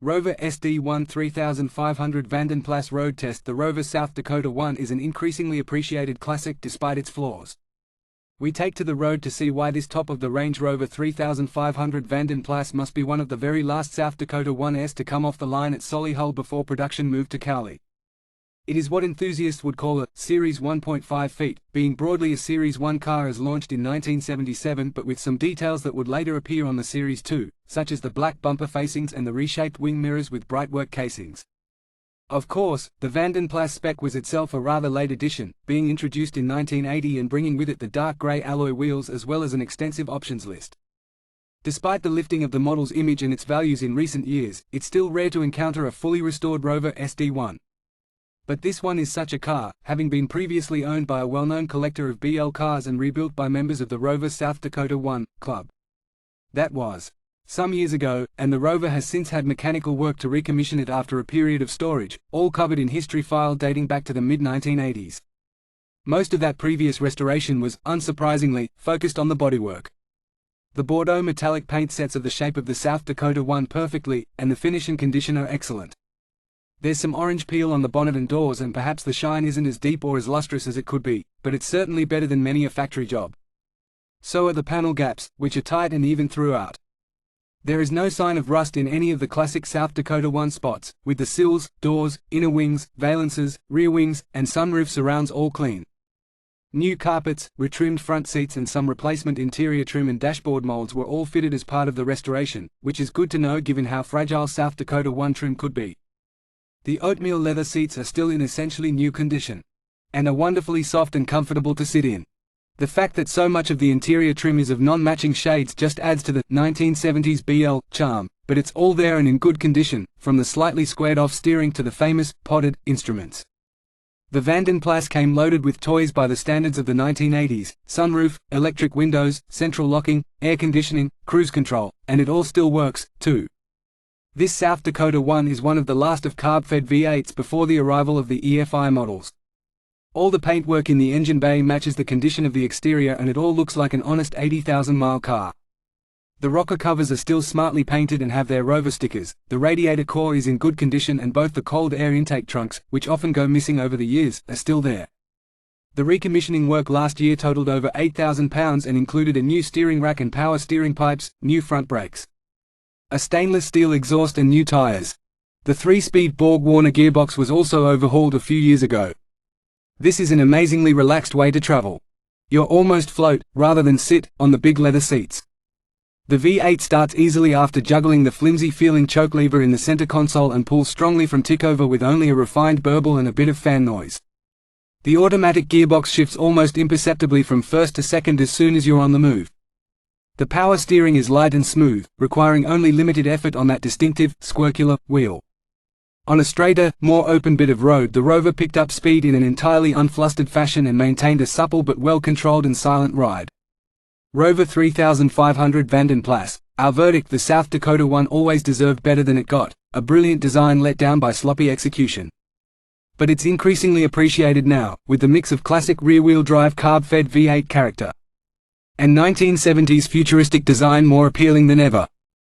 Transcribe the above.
Rover SD1 3500 Vanden Plas Road Test. The Rover South Dakota 1 is an increasingly appreciated classic despite its flaws. We take to the road to see why this top-of-the-range Rover 3500 Vanden Plas must be one of the very last South Dakota 1s to come off the line at Solihull before production moved to Cowley. It is what enthusiasts would call a Series 1.5 feet, being broadly a Series 1 car as launched in 1977 but with some details that would later appear on the Series 2, such as the black bumper facings and the reshaped wing mirrors with brightwork casings. Of course, the Vanden Plas spec was itself a rather late addition, being introduced in 1980 and bringing with it the dark grey alloy wheels as well as an extensive options list. Despite the lifting of the model's image and its values in recent years, it's still rare to encounter a fully restored Rover SD1. But this one is such a car, having been previously owned by a well-known collector of BL cars and rebuilt by members of the Rover South Dakota 1 Club. That was some years ago, and the Rover has since had mechanical work to recommission it after a period of storage, all covered in history file dating back to the mid-1980s. Most of that previous restoration was, unsurprisingly, focused on the bodywork. The Bordeaux metallic paint sets of the shape of the South Dakota 1 perfectly, and the finish and condition are excellent. There's some orange peel on the bonnet and doors and perhaps the shine isn't as deep or as lustrous as it could be, but it's certainly better than many a factory job. So are the panel gaps, which are tight and even throughout. There is no sign of rust in any of the classic South Dakota 1 spots, with the sills, doors, inner wings, valances, rear wings, and sunroof surrounds all clean. New carpets, retrimmed front seats and some replacement interior trim and dashboard molds were all fitted as part of the restoration, which is good to know given how fragile South Dakota 1 trim could be. The oatmeal leather seats are still in essentially new condition, and are wonderfully soft and comfortable to sit in. The fact that so much of the interior trim is of non-matching shades just adds to the 1970s BL charm, but it's all there and in good condition, from the slightly squared-off steering to the famous potted instruments. The Vanden Plas came loaded with toys by the standards of the 1980s: sunroof, electric windows, central locking, air conditioning, cruise control, and it all still works, too. This South Dakota 1 is one of the last of carb-fed V8s before the arrival of the EFI models. All the paintwork in the engine bay matches the condition of the exterior and it all looks like an honest 80,000-mile car. The rocker covers are still smartly painted and have their Rover stickers, the radiator core is in good condition and both the cold air intake trunks, which often go missing over the years, are still there. The recommissioning work last year totaled over £8,000 and included a new steering rack and power steering pipes, new front brakes, a stainless steel exhaust and new tires. The 3-speed Borg-Warner gearbox was also overhauled a few years ago. This is an amazingly relaxed way to travel. You're almost float, rather than sit, on the big leather seats. The V8 starts easily after juggling the flimsy-feeling choke lever in the center console and pulls strongly from tickover with only a refined burble and a bit of fan noise. The automatic gearbox shifts almost imperceptibly from first to second as soon as you're on the move. The power steering is light and smooth, requiring only limited effort on that distinctive, squircular, wheel. On a straighter, more open bit of road the Rover picked up speed in an entirely unflustered fashion and maintained a supple but well-controlled and silent ride. Rover 3500 Vanden Plas. Our verdict: the South Dakota 1 always deserved better than it got, a brilliant design let down by sloppy execution. But it's increasingly appreciated now, with the mix of classic rear-wheel drive carb-fed V8 character and 1970s futuristic design more appealing than ever.